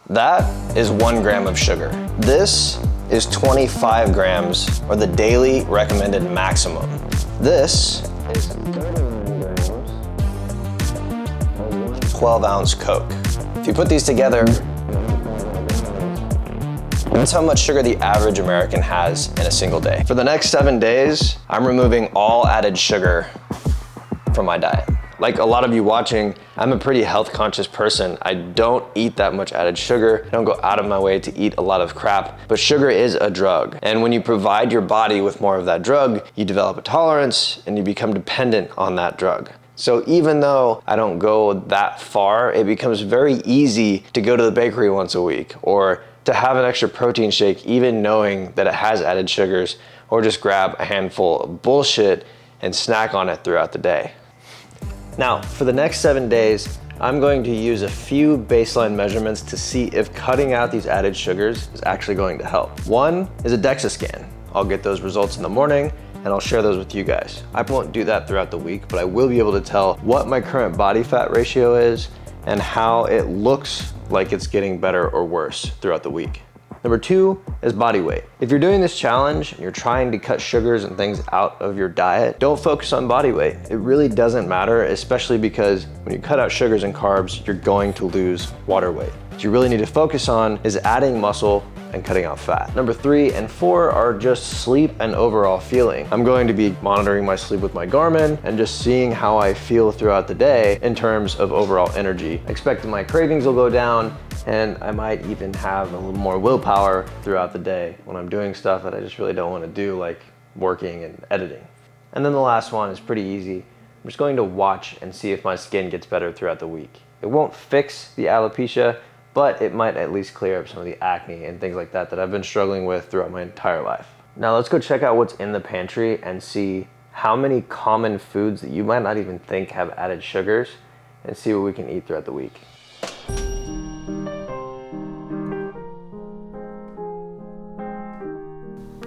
That is 1 gram of sugar. This is 25 grams, or the daily recommended maximum. This is 31 grams of 12-ounce Coke. If you put these together, that's how much sugar the average American has in a single day. For the next 7 days, I'm removing all added sugar from my diet. Like a lot of you watching, I'm a pretty health conscious person. I don't eat that much added sugar. I don't go out of my way to eat a lot of crap, but sugar is a drug. And when you provide your body with more of that drug, you develop a tolerance and you become dependent on that drug. So even though I don't go that far, it becomes very easy to go to the bakery once a week or to have an extra protein shake, even knowing that it has added sugars, or just grab a handful of bullshit and snack on it throughout the day. Now, for the next 7 days, I'm going to use a few baseline measurements to see if cutting out these added sugars is actually going to help. One is a DEXA scan. I'll get those results in the morning and I'll share those with you guys. I won't do that throughout the week, but I will be able to tell what my current body fat ratio is and how it looks like it's getting better or worse throughout the week. Number 2 is body weight. If you're doing this challenge and you're trying to cut sugars and things out of your diet, don't focus on body weight. It really doesn't matter, especially because when you cut out sugars and carbs, you're going to lose water weight. What you really need to focus on is adding muscle and cutting out fat. Number 3 and 4 are just sleep and overall feeling. I'm going to be monitoring my sleep with my Garmin and just seeing how I feel throughout the day in terms of overall energy. I expect that my cravings will go down and I might even have a little more willpower throughout the day when I'm doing stuff that I just really don't want to do, like working and editing. And then the last one is pretty easy. I'm just going to watch and see if my skin gets better throughout the week. It won't fix the alopecia, but it might at least clear up some of the acne and things like that that I've been struggling with throughout my entire life. Now let's go check out what's in the pantry and see how many common foods that you might not even think have added sugars and see what we can eat throughout the week.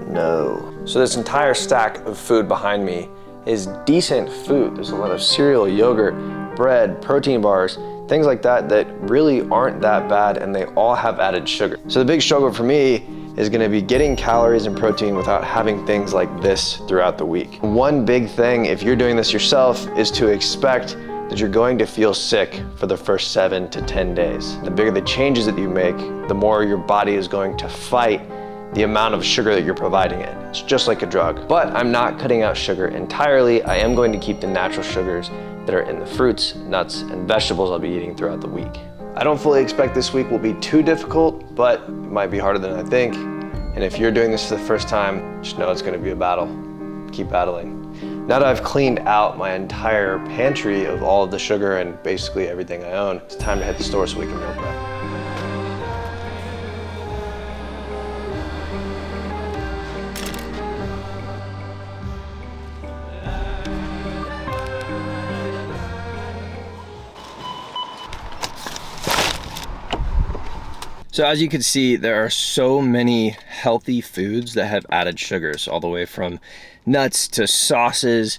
No. So this entire stack of food behind me is decent food. There's a lot of cereal, yogurt, bread, protein bars, things like that that really aren't that bad, and they all have added sugar. So the big struggle for me is gonna be getting calories and protein without having things like this throughout the week. One big thing, if you're doing this yourself, is to expect that you're going to feel sick for the first 7 to 10 days. The bigger the changes that you make, the more your body is going to fight the amount of sugar that you're providing it. It's just like a drug. But I'm not cutting out sugar entirely. I am going to keep the natural sugars that are in the fruits, nuts, and vegetables I'll be eating throughout the week. I don't fully expect this week will be too difficult, but it might be harder than I think. And if you're doing this for the first time, just know it's gonna be a battle. Keep battling. Now that I've cleaned out my entire pantry of all of the sugar and basically everything I own, it's time to hit the store so we can meal prep. So as you can see, there are so many healthy foods that have added sugars, all the way from nuts to sauces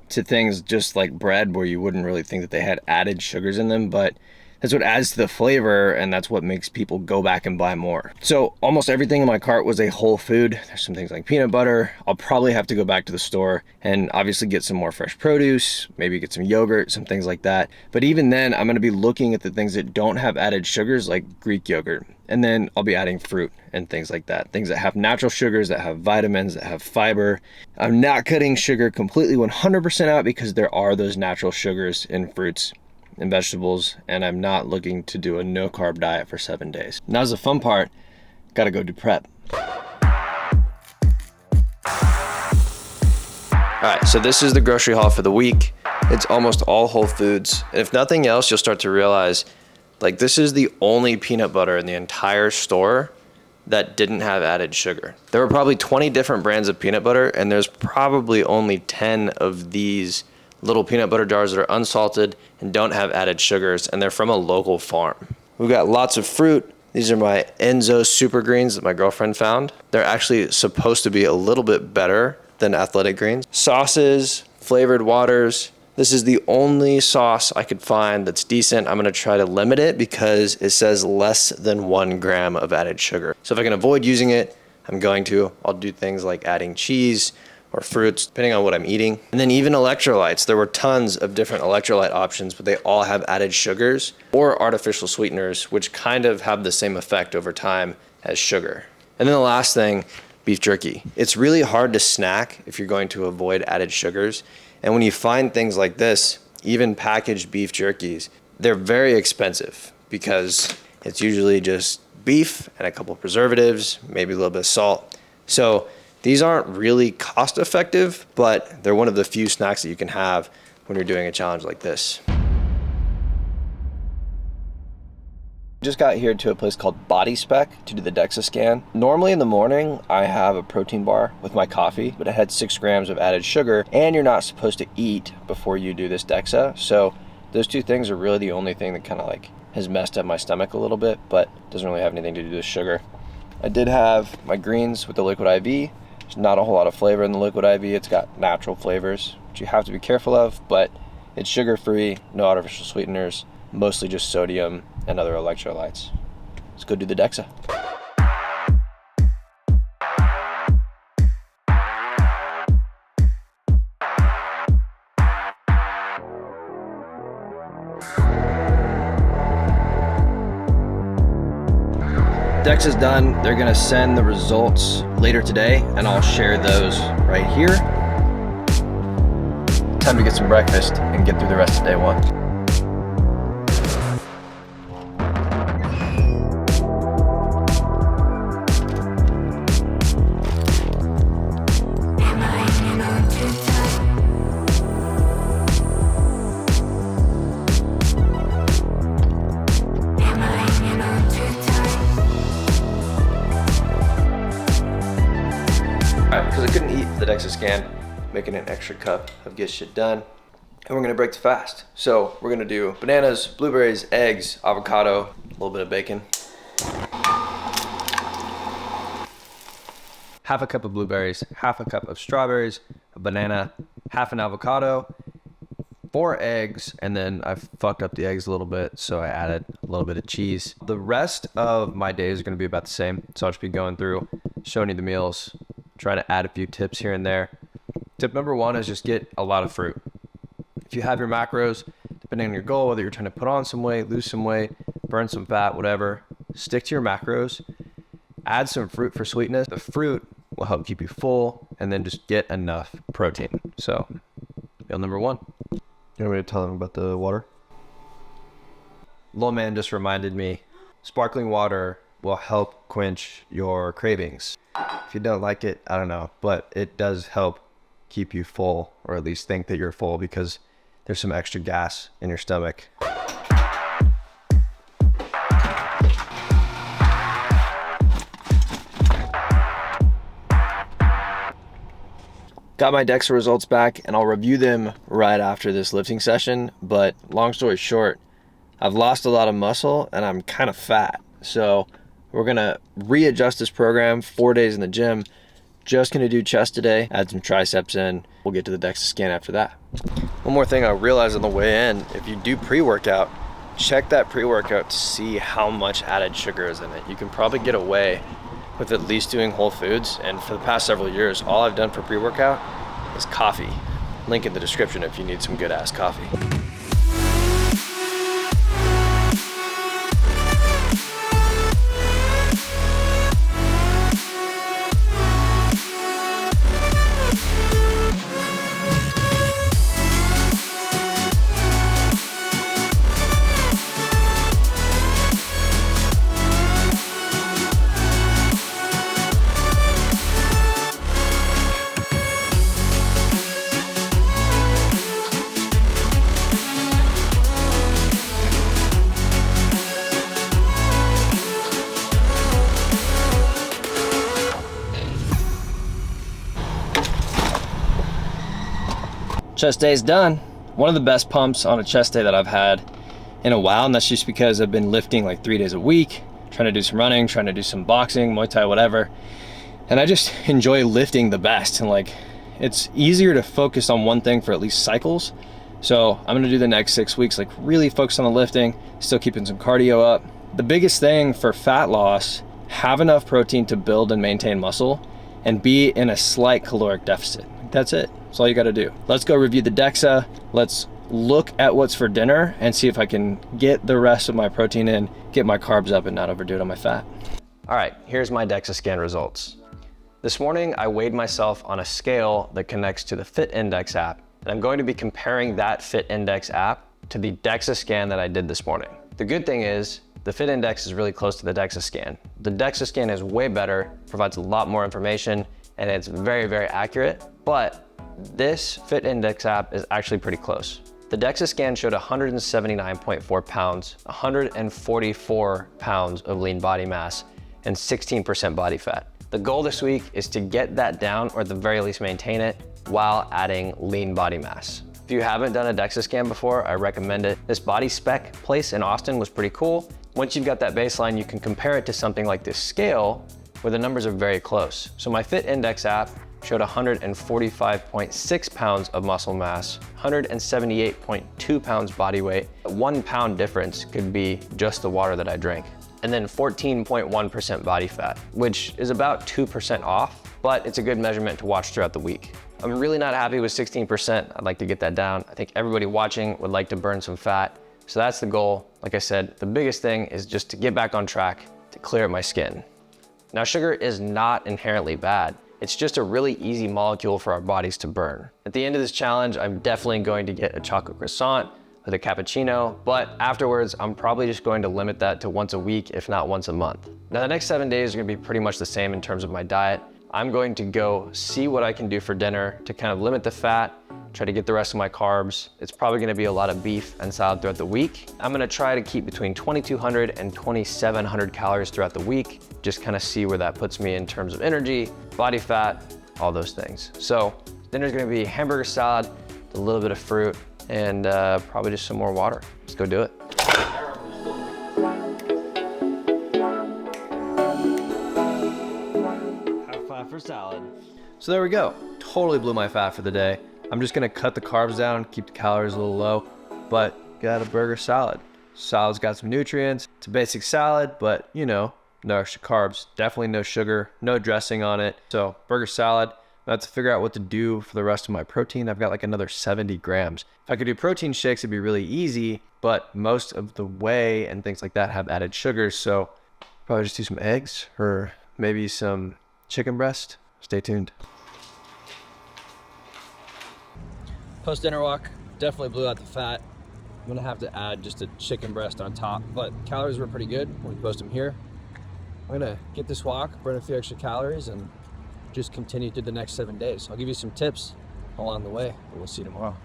to things just like bread, where you wouldn't really think that they had added sugars in them, but that's what adds to the flavor, and that's what makes people go back and buy more. So almost everything in my cart was a whole food. There's some things like peanut butter. I'll probably have to go back to the store and obviously get some more fresh produce, maybe get some yogurt, some things like that. But even then, I'm gonna be looking at the things that don't have added sugars, like Greek yogurt. And then I'll be adding fruit and things like that. Things that have natural sugars, that have vitamins, that have fiber. I'm not cutting sugar completely 100% out because there are those natural sugars in fruits and vegetables, and I'm not looking to do a no carb diet for 7 days. Now's the fun part, gotta go do prep. All right, so this is the grocery haul for the week. It's almost all whole foods. And if nothing else, you'll start to realize, like, this is the only peanut butter in the entire store that didn't have added sugar. There were probably 20 different brands of peanut butter, and there's probably only 10 of these little peanut butter jars that are unsalted and don't have added sugars, and they're from a local farm. We've got lots of fruit. These are my Enzo Super Greens that my girlfriend found. They're actually supposed to be a little bit better than Athletic Greens. Sauces, flavored waters, This is the only sauce I could find that's decent. I'm gonna try to limit it because it says less than 1 gram of added sugar. So if I can avoid using it, I'm going to. I'll do things like adding cheese or fruits, depending on what I'm eating. And then even electrolytes. There were tons of different electrolyte options, but they all have added sugars or artificial sweeteners, which kind of have the same effect over time as sugar. And then the last thing, beef jerky. It's really hard to snack if you're going to avoid added sugars. And when you find things like this, even packaged beef jerkies, they're very expensive because it's usually just beef and a couple of preservatives, maybe a little bit of salt. So these aren't really cost effective, but they're one of the few snacks that you can have when you're doing a challenge like this. Just got here to a place called Body Spec to do the DEXA scan. Normally in the morning, I have a protein bar with my coffee, but it had 6 grams of added sugar, and you're not supposed to eat before you do this DEXA. So those two things are really the only thing that kind of like has messed up my stomach a little bit, but doesn't really have anything to do with sugar. I did have my greens with the liquid IV. There's not a whole lot of flavor in the liquid IV. It's got natural flavors, which you have to be careful of, but it's sugar-free, no artificial sweeteners, mostly just sodium and other electrolytes. Let's go do the DEXA. DEXA's done. They're gonna send the results later today and I'll share those right here. Time to get some breakfast and get through the rest of day one. Because I couldn't eat the DEXA scan, making an extra cup of Get Shit Done. And we're gonna break the fast. So we're gonna do bananas, blueberries, eggs, avocado, a little bit of bacon. Half a cup of blueberries, half a cup of strawberries, a banana, half an avocado, 4 eggs, and then I fucked up the eggs a little bit, so I added a little bit of cheese. The rest of my days are gonna be about the same. So I'll just be going through, showing you the meals, trying to add a few tips here and there. Tip number 1 is just get a lot of fruit. If you have your macros, depending on your goal, whether you're trying to put on some weight, lose some weight, burn some fat, whatever, stick to your macros, add some fruit for sweetness. The fruit will help keep you full, and then just get enough protein. So, meal number 1. You want me to tell them about the water? Little man just reminded me, sparkling water will help quench your cravings. If you don't like it, I don't know, but it does help keep you full, or at least think that you're full, because there's some extra gas in your stomach. Got my DEXA results back, and I'll review them right after this lifting session, but long story short, I've lost a lot of muscle and I'm kind of fat. So we're gonna readjust this program, 4 days in the gym. Just gonna do chest today, add some triceps in. We'll get to the DEXA scan after that. One more thing I realized on the way in, if you do pre-workout, check that pre-workout to see how much added sugar is in it. You can probably get away with at least doing whole foods. And for the past several years, all I've done for pre-workout is coffee. Link in the description if you need some good ass coffee. Chest day is done. One of the best pumps on a chest day that I've had in a while, and that's just because I've been lifting like 3 days a week, trying to do some running, trying to do some boxing, Muay Thai, whatever. And I just enjoy lifting the best, and like, it's easier to focus on one thing for at least cycles So I'm gonna do the next 6 weeks, like really focus on the lifting, still keeping some cardio up. The biggest thing for fat loss, have enough protein to build and maintain muscle and be in a slight caloric deficit. That's it. That's all you gotta do. Let's go review the DEXA. Let's look at what's for dinner and see if I can get the rest of my protein in, get my carbs up and not overdo it on my fat. All right, here's my DEXA scan results. This morning, I weighed myself on a scale that connects to the Fit Index app, and I'm going to be comparing that Fit Index app to the DEXA scan that I did this morning. The good thing is, the Fit Index is really close to the DEXA scan. The DEXA scan is way better, provides a lot more information, and it's very, very accurate, but this Fit Index app is actually pretty close. The DEXA scan showed 179.4 pounds, 144 pounds of lean body mass, and 16% body fat. The goal this week is to get that down, or at the very least maintain it, while adding lean body mass. If you haven't done a DEXA scan before, I recommend it. This body spec place in Austin was pretty cool. Once you've got that baseline, you can compare it to something like this scale where the numbers are very close. So my Fit Index app showed 145.6 pounds of muscle mass, 178.2 pounds body weight. A 1 pound difference could be just the water that I drank. And then 14.1% body fat, which is about 2% off, but it's a good measurement to watch throughout the week. I'm really not happy with 16%. I'd like to get that down. I think everybody watching would like to burn some fat. So that's the goal. Like I said, the biggest thing is just to get back on track to clear up my skin. Now, sugar is not inherently bad. It's just a really easy molecule for our bodies to burn. At the end of this challenge, I'm definitely going to get a chocolate croissant with a cappuccino, but afterwards, I'm probably just going to limit that to once a week, if not once a month. Now, the next 7 days are gonna be pretty much the same in terms of my diet. I'm going to go see what I can do for dinner to kind of limit the fat, try to get the rest of my carbs. It's probably gonna be a lot of beef and salad throughout the week. I'm gonna try to keep between 2,200 and 2,700 calories throughout the week, just kind of see where that puts me in terms of energy, body fat, all those things. So dinner's gonna be hamburger salad, a little bit of fruit, and probably just some more water. Let's go do it. Have fat for salad. So there we go. Totally blew my fat for the day. I'm just gonna cut the carbs down, keep the calories a little low, but got a burger salad. Salad's got some nutrients. It's a basic salad, but you know, no extra carbs, definitely no sugar, no dressing on it. So burger salad. I have to figure out what to do for the rest of my protein. I've got like another 70 grams. If I could do protein shakes, it'd be really easy, but most of the whey and things like that have added sugars. So probably just do some eggs or maybe some chicken breast. Stay tuned. Post dinner walk, definitely blew out the fat. I'm gonna have to add just a chicken breast on top, but calories were pretty good when we post them here. I'm gonna get this walk, burn a few extra calories, and just continue through the next 7 days. I'll give you some tips along the way, but we'll see you tomorrow.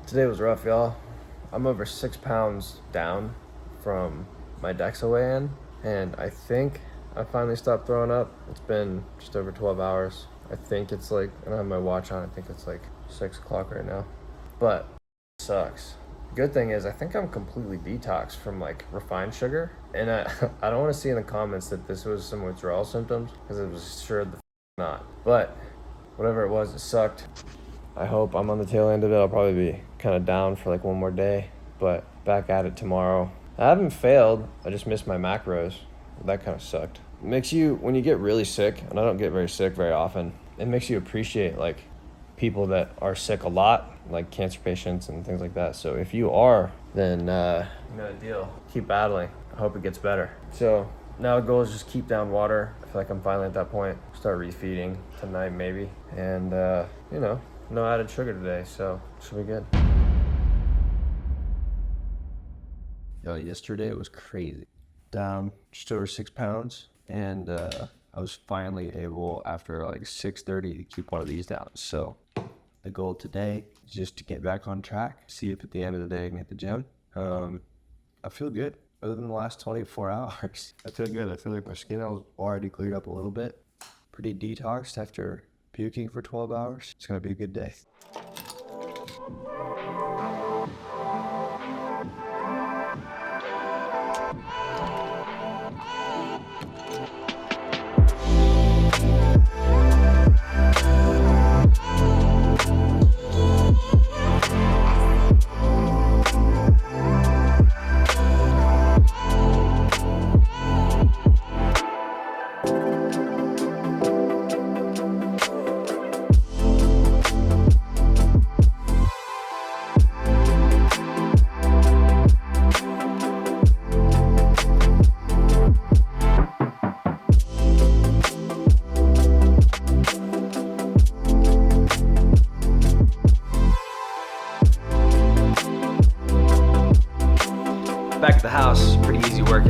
Today was rough, y'all. I'm over 6 pounds down from my DEXA weigh-in, and I think I finally stopped throwing up. It's been just over 12 hours. I think it's like, I don't have my watch on, I think it's like 6 o'clock right now, but it sucks. Good thing is I think I'm completely detoxed from like refined sugar, and I don't want to see in the comments that this was some withdrawal symptoms, because it was sure the not. But whatever it was, it sucked. I hope I'm on the tail end of it. I'll probably be kind of down for like one more day, but back at it tomorrow. I haven't failed, I just missed my macros. That kind of sucked. It makes you, when you get really sick, and I don't get very sick very often, it makes you appreciate like people that are sick a lot, like cancer patients and things like that. So if you are, then you know the deal. Keep battling. I hope it gets better. So now the goal is just keep down water. I feel like I'm finally at that point. Start refeeding tonight maybe. And you know, no added sugar today, so it should be good. Yo, yesterday it was crazy. Down just over 6 pounds, and I was finally able, after like 6:30, to keep one of these down. So the goal today is just to get back on track, see if at the end of the day I can hit the gym. I feel good. Other than the last 24 hours, I feel good. I feel like my skin has already cleared up a little bit. Pretty detoxed after puking for 12 hours. It's gonna be a good day.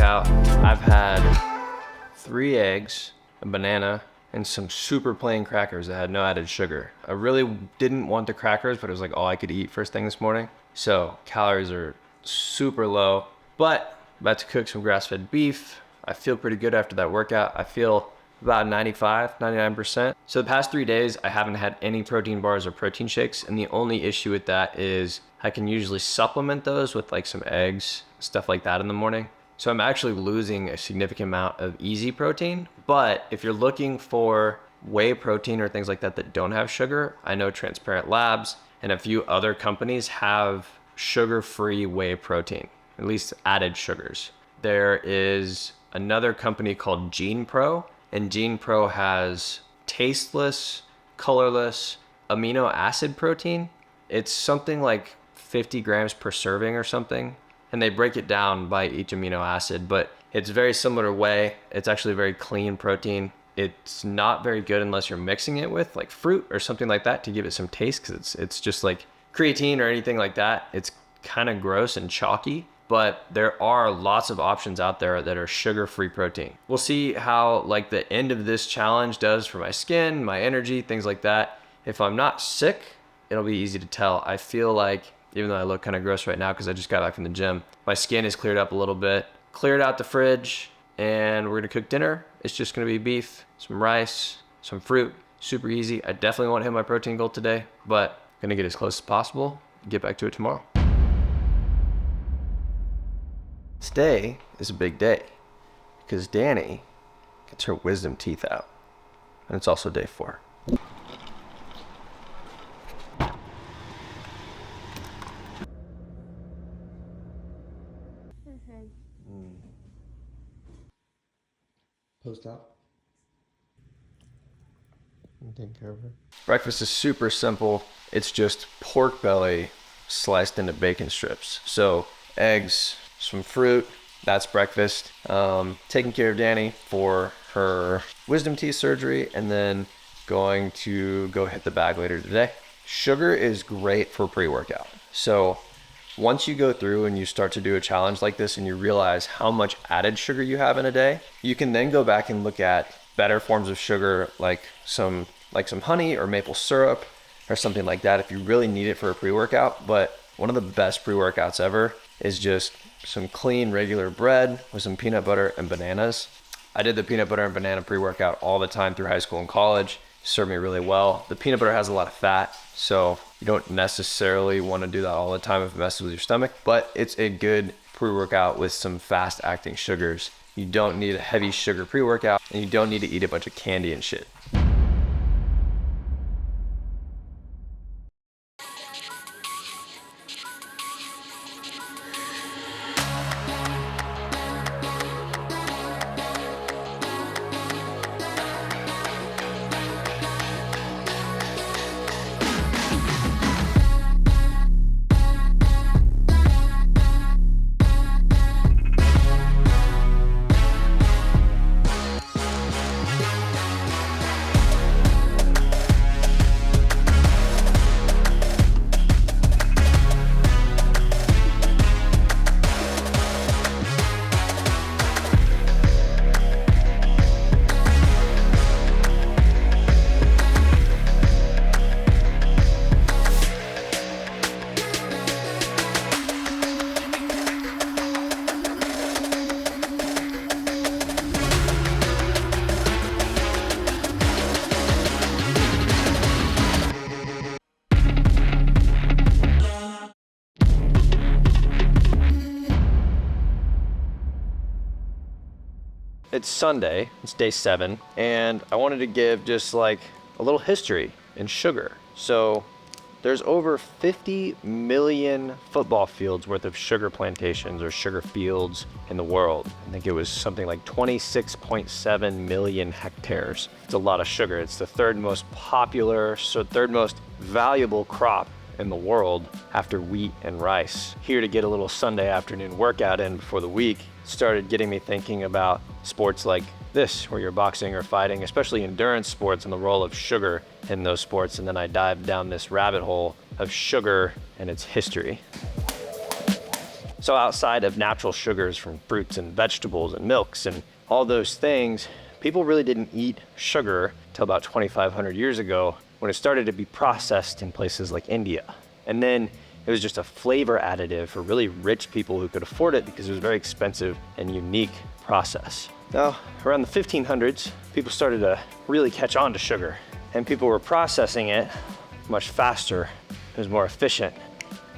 workout, I've had 3 eggs, a banana, and some super plain crackers that had no added sugar. I really didn't want the crackers, but it was like all I could eat first thing this morning. So calories are super low, but about to cook some grass-fed beef. I feel pretty good after that workout. I feel about 95, 99%. So the past 3 days, I haven't had any protein bars or protein shakes. And the only issue with that is I can usually supplement those with like some eggs, stuff like that in the morning. So I'm actually losing a significant amount of easy protein. But if you're looking for whey protein or things like that that don't have sugar, I know Transparent Labs and a few other companies have sugar-free whey protein, at least added sugars. There is another company called GenePro, and GenePro has tasteless, colorless amino acid protein. It's something like 50 grams per serving or something, and they break it down by each amino acid, but it's very similar to whey. It's actually a very clean protein. It's not very good unless you're mixing it with like fruit or something like that to give it some taste, because it's just like creatine or anything like that. It's kind of gross and chalky, but there are lots of options out there that are sugar-free protein. We'll see how like the end of this challenge does for my skin, my energy, things like that. If I'm not sick, it'll be easy to tell. I feel like, even though I look kind of gross right now because I just got back from the gym, my skin is cleared up a little bit. Cleared out the fridge, and we're gonna cook dinner. It's just gonna be beef, some rice, some fruit, super easy. I definitely won't hit my protein goal today, but gonna get as close as possible, get back to it tomorrow. Today is a big day because Danny gets her wisdom teeth out, and it's also day 4. Post-op. Taking care of her. Breakfast is super simple. It's just pork belly sliced into bacon strips. So eggs, some fruit, that's breakfast. Taking care of Danny for her wisdom teeth surgery, and then going to go hit the bag later today. Sugar is great for pre-workout. So once you go through and you start to do a challenge like this and you realize how much added sugar you have in a day, you can then go back and look at better forms of sugar like some honey or maple syrup or something like that if you really need it for a pre-workout. But one of the best pre-workouts ever is just some clean regular bread with some peanut butter and bananas. I did the peanut butter and banana pre-workout all the time through high school and college. It served me really well. The peanut butter has a lot of fat, so you don't necessarily want to do that all the time if it messes with your stomach, but it's a good pre-workout with some fast acting sugars. You don't need a heavy sugar pre-workout, and you don't need to eat a bunch of candy and shit. It's Sunday, it's day 7, and I wanted to give just like a little history in sugar. So there's over 50 million football fields worth of sugar plantations or sugar fields in the world. I think it was something like 26.7 million hectares. It's a lot of sugar. It's the third most popular, so third most valuable crop in the world after wheat and rice. Here to get a little Sunday afternoon workout in before the week started getting me thinking about sports like this, where you're boxing or fighting, especially endurance sports, and the role of sugar in those sports. And then I dived down this rabbit hole of sugar and its history. So outside of natural sugars from fruits and vegetables and milks and all those things, people really didn't eat sugar till about 2,500 years ago when it started to be processed in places like India. And then it was just a flavor additive for really rich people who could afford it because it was a very expensive and unique process. Now, around the 1500s, people started to really catch on to sugar, and people were processing it much faster. It was more efficient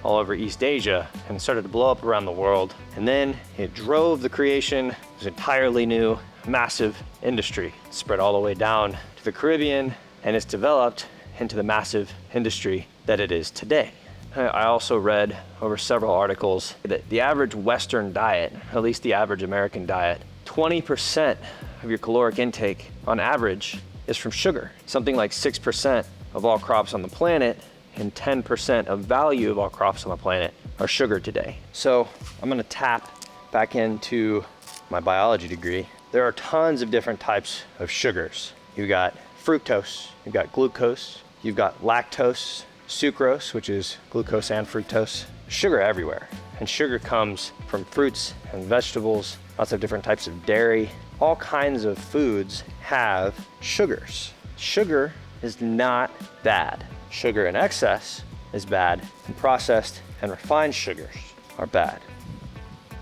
all over East Asia, and it started to blow up around the world. And then it drove the creation of this entirely new, massive industry. It spread all the way down to the Caribbean, and it's developed into the massive industry that it is today. I also read over several articles that the average Western diet, at least the average American diet, 20% of your caloric intake on average is from sugar. Something like 6% of all crops on the planet and 10% of value of all crops on the planet are sugar today. So I'm gonna tap back into my biology degree. There are tons of different types of sugars. You've got fructose, you've got glucose, you've got lactose, sucrose, which is glucose and fructose. Sugar everywhere. And sugar comes from fruits and vegetables, lots of different types of dairy. All kinds of foods have sugars. Sugar is not bad. Sugar in excess is bad, and processed and refined sugars are bad.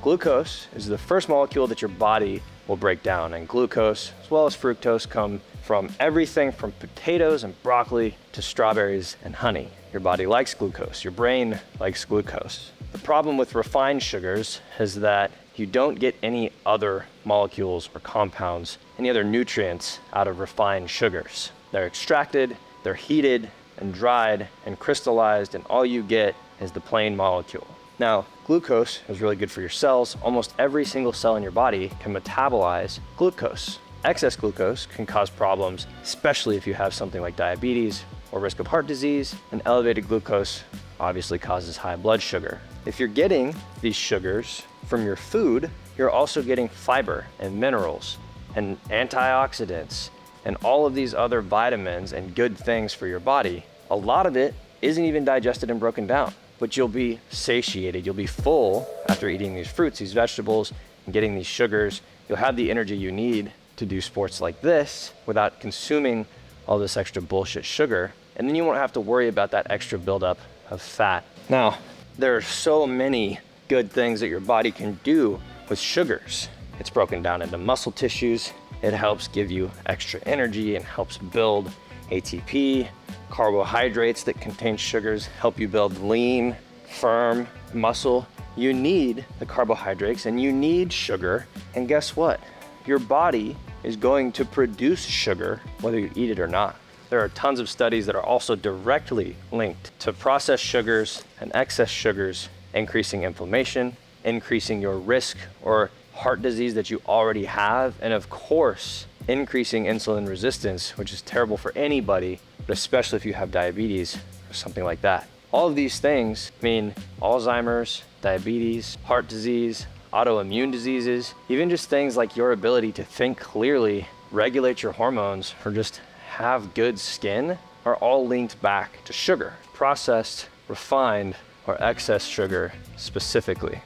Glucose is the first molecule that your body will break down, and glucose as well as fructose come from everything from potatoes and broccoli to strawberries and honey. Your body likes glucose, your brain likes glucose. The problem with refined sugars is that you don't get any other molecules or compounds, any other nutrients out of refined sugars. They're extracted, they're heated and dried and crystallized, and all you get is the plain molecule. Now, glucose is really good for your cells. Almost every single cell in your body can metabolize glucose. Excess glucose can cause problems, especially if you have something like diabetes or risk of heart disease, and elevated glucose obviously causes high blood sugar. If you're getting these sugars from your food, you're also getting fiber and minerals and antioxidants and all of these other vitamins and good things for your body. A lot of it isn't even digested and broken down, but you'll be satiated, you'll be full after eating these fruits, these vegetables, and getting these sugars. You'll have the energy you need to do sports like this without consuming all this extra bullshit sugar, and then you won't have to worry about that extra buildup of fat. Now, there are so many good things that your body can do with sugars. It's broken down into muscle tissues. It helps give you extra energy and helps build ATP. Carbohydrates that contain sugars help you build lean, firm muscle. You need the carbohydrates and you need sugar. And guess what? Your body is going to produce sugar whether you eat it or not. There are tons of studies that are also directly linked to processed sugars and excess sugars, increasing inflammation, increasing your risk or heart disease that you already have, and of course, increasing insulin resistance, which is terrible for anybody, but especially if you have diabetes or something like that. All of these things mean Alzheimer's, diabetes, heart disease, autoimmune diseases, even just things like your ability to think clearly, regulate your hormones, or just have good skin are all linked back to sugar, processed, refined, or excess sugar specifically.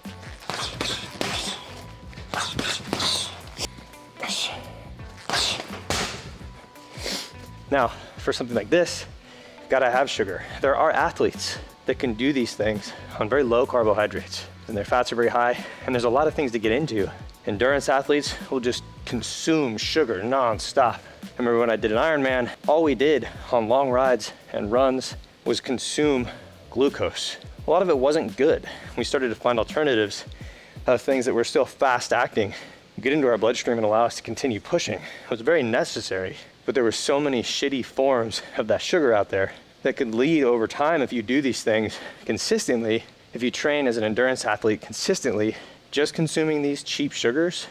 Now, for something like this, you gotta have sugar. There are athletes that can do these things on very low carbohydrates, and their fats are very high, and there's a lot of things to get into. Endurance athletes will just consume sugar nonstop. I remember when I did an Ironman, all we did on long rides and runs was consume glucose. A lot of it wasn't good. We started to find alternatives of things that were still fast acting, get into our bloodstream and allow us to continue pushing. It was very necessary, but there were so many shitty forms of that sugar out there that could lead over time if you do these things consistently. If you train as an endurance athlete consistently, just consuming these cheap sugars,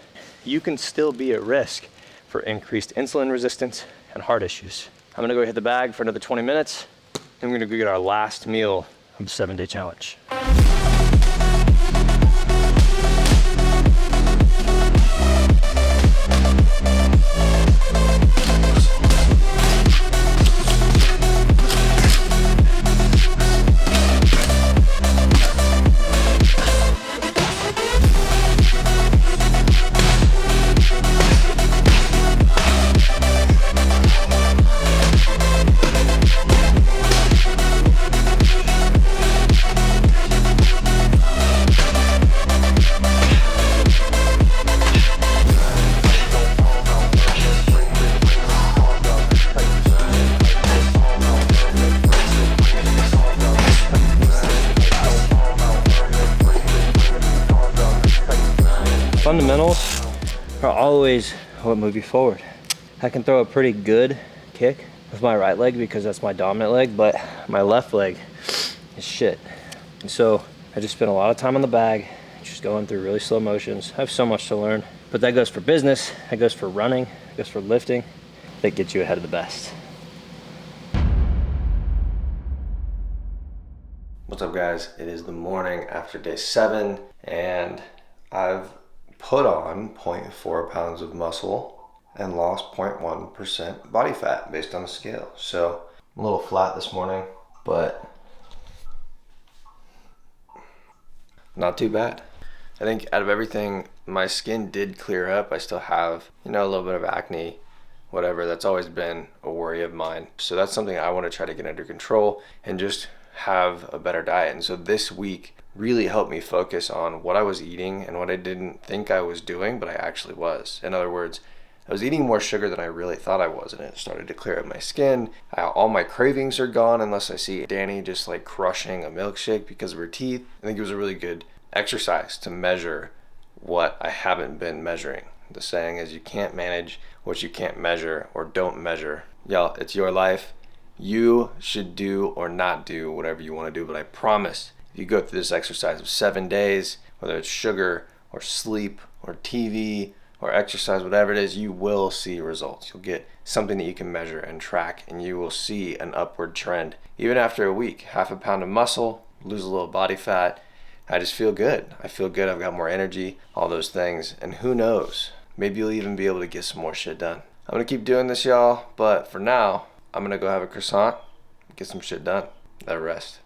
you can still be at risk for increased insulin resistance and heart issues. I'm gonna go hit the bag for another 20 minutes, and we're gonna go get our last meal of the 7-day challenge. fundamentals are always what move you forward. I can throw a pretty good kick with my right leg because that's my dominant leg, but my left leg is shit. And so I just spent a lot of time on the bag, just going through really slow motions. I have so much to learn, but that goes for business, that goes for running, that goes for lifting. That gets you ahead of the best. What's up, guys? It is the morning after day 7, and I've put on 0.4 pounds of muscle and lost 0.1% body fat based on the scale. So I'm a little flat this morning, but not too bad. I think out of everything, my skin did clear up. I still have, a little bit of acne, whatever. That's always been a worry of mine. So that's something I want to try to get under control and just have a better diet. And so this week really helped me focus on what I was eating and what I didn't think I was doing, but I actually was. In other words, I was eating more sugar than I really thought I was, and it started to clear up my skin. All my cravings are gone unless I see Danny just like crushing a milkshake because of her teeth. I think it was a really good exercise to measure what I haven't been measuring. The saying is, you can't manage what you can't measure, or don't measure. Y'all, it's your life. You should do or not do whatever you want to do, but I promise if you go through this exercise of 7 days, whether it's sugar or sleep or TV or exercise, whatever it is, you will see results. You'll get something that you can measure and track, and you will see an upward trend. Even after a week, 1/2 pound of muscle, lose a little body fat, I just feel good. I feel good, I've got more energy, all those things, and who knows, maybe you'll even be able to get some more shit done. I'm gonna keep doing this, y'all, but for now, I'm gonna go have a croissant, get some shit done, let it rest.